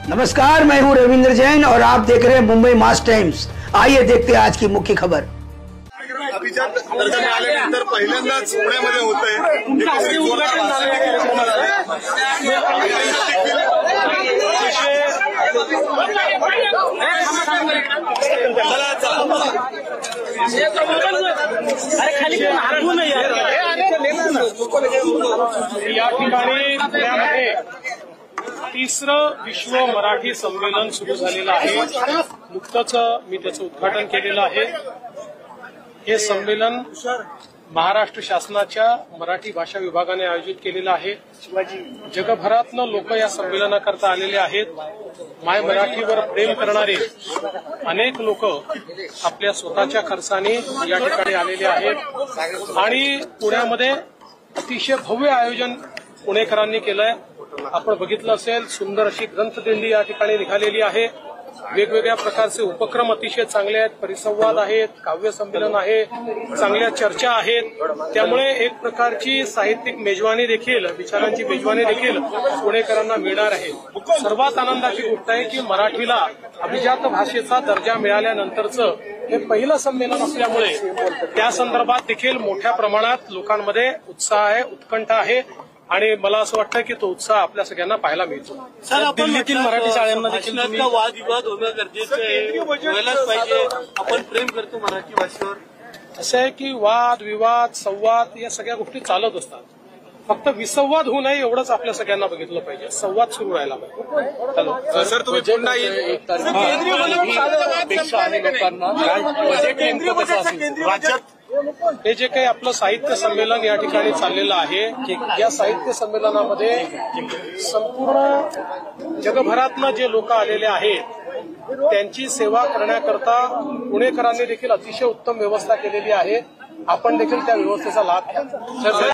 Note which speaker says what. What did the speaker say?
Speaker 1: नमस्कार, मैं हूं रविंद्र जैन और आप देख रहे हैं मुंबई मास टाइम्स। आइए देखते हैं आज की मुख्य खबर।
Speaker 2: अभिजात दर्जा मिळाल्यानंतर पहिल्यांदाच पुण्यामध्ये होतंय।
Speaker 3: या ठिकाणी पुण्यामध्ये तिसरं विश्व मराठी संमेलन सुरू झालेलं आहे। नुकतंच मी त्याचं उद्घाटन केलेलं आहे। हे संमेलन महाराष्ट्र शासनाच्या मराठी भाषा विभागाने आयोजित केलेलं आहे। जगभरातनं लोक या संमेलनाकरता आलेले आहेत। माय मराठीवर प्रेम करणारे अनेक लोक आपल्या स्वतःच्या खर्चाने या ठिकाणी आलेले आहेत आणि पुण्यामध्ये अतिशय भव्य आयोजन पुणेकरांनी केलंय। आपण बघितलं असेल, सुंदर अशी ग्रंथदिंडी या ठिकाणी निघालेली आहे। वेगवेगळ्या प्रकारचे उपक्रम अतिशय चांगले आहेत, परिसंवाद आहेत, काव्य संमेलन आहे, चांगल्या चर्चा आहेत। त्यामुळे एक प्रकारची साहित्यिक मेजवानी देखील, विचारांची मेजवानी देखील पुणेकरांना मिळणार आहे। सर्वात आनंदाची गोष्ट आहे की मराठीला अभिजात भाषेचा दर्जा मिळाल्यानंतरचं हे पहिलं संमेलन असल्यामुळे त्या संदर्भात देखील मोठ्या प्रमाणात लोकांमध्ये उत्साह आहे, उत्कंठा आहे आणि मला असं वाटतं की तो उत्साह आपल्या सगळ्यांना पाहायला मिळतो।
Speaker 4: सर, दिल्लीतील मराठी शाळांमध्ये वादविवाद होणं गरजेचं आहे, व्हायलाच पाहिजे। आपण प्रेम करतो मराठी भाषेवर।
Speaker 3: असं आहे की वाद विवाद संवाद या सगळ्या गोष्टी चालत असतात, फक्त विसंवाद होऊ नये एवढंच आपल्या सगळ्यांना बघितलं पाहिजे। संवाद सुरू राहायला पाहिजे।
Speaker 2: सर, तुम्ही पुन्हा राज्यात
Speaker 3: हे जे काही आपलं साहित्य संमेलन या ठिकाणी चाललेलं आहे, या साहित्य संमेलनामध्ये संपूर्ण जगभरातनं जे लोक आलेले आहेत त्यांची सेवा करण्याकरता पुणेकरांनी देखील अतिशय उत्तम व्यवस्था केलेली आहे। आपण देखील त्या व्यवस्थेचा लाभ घ्या।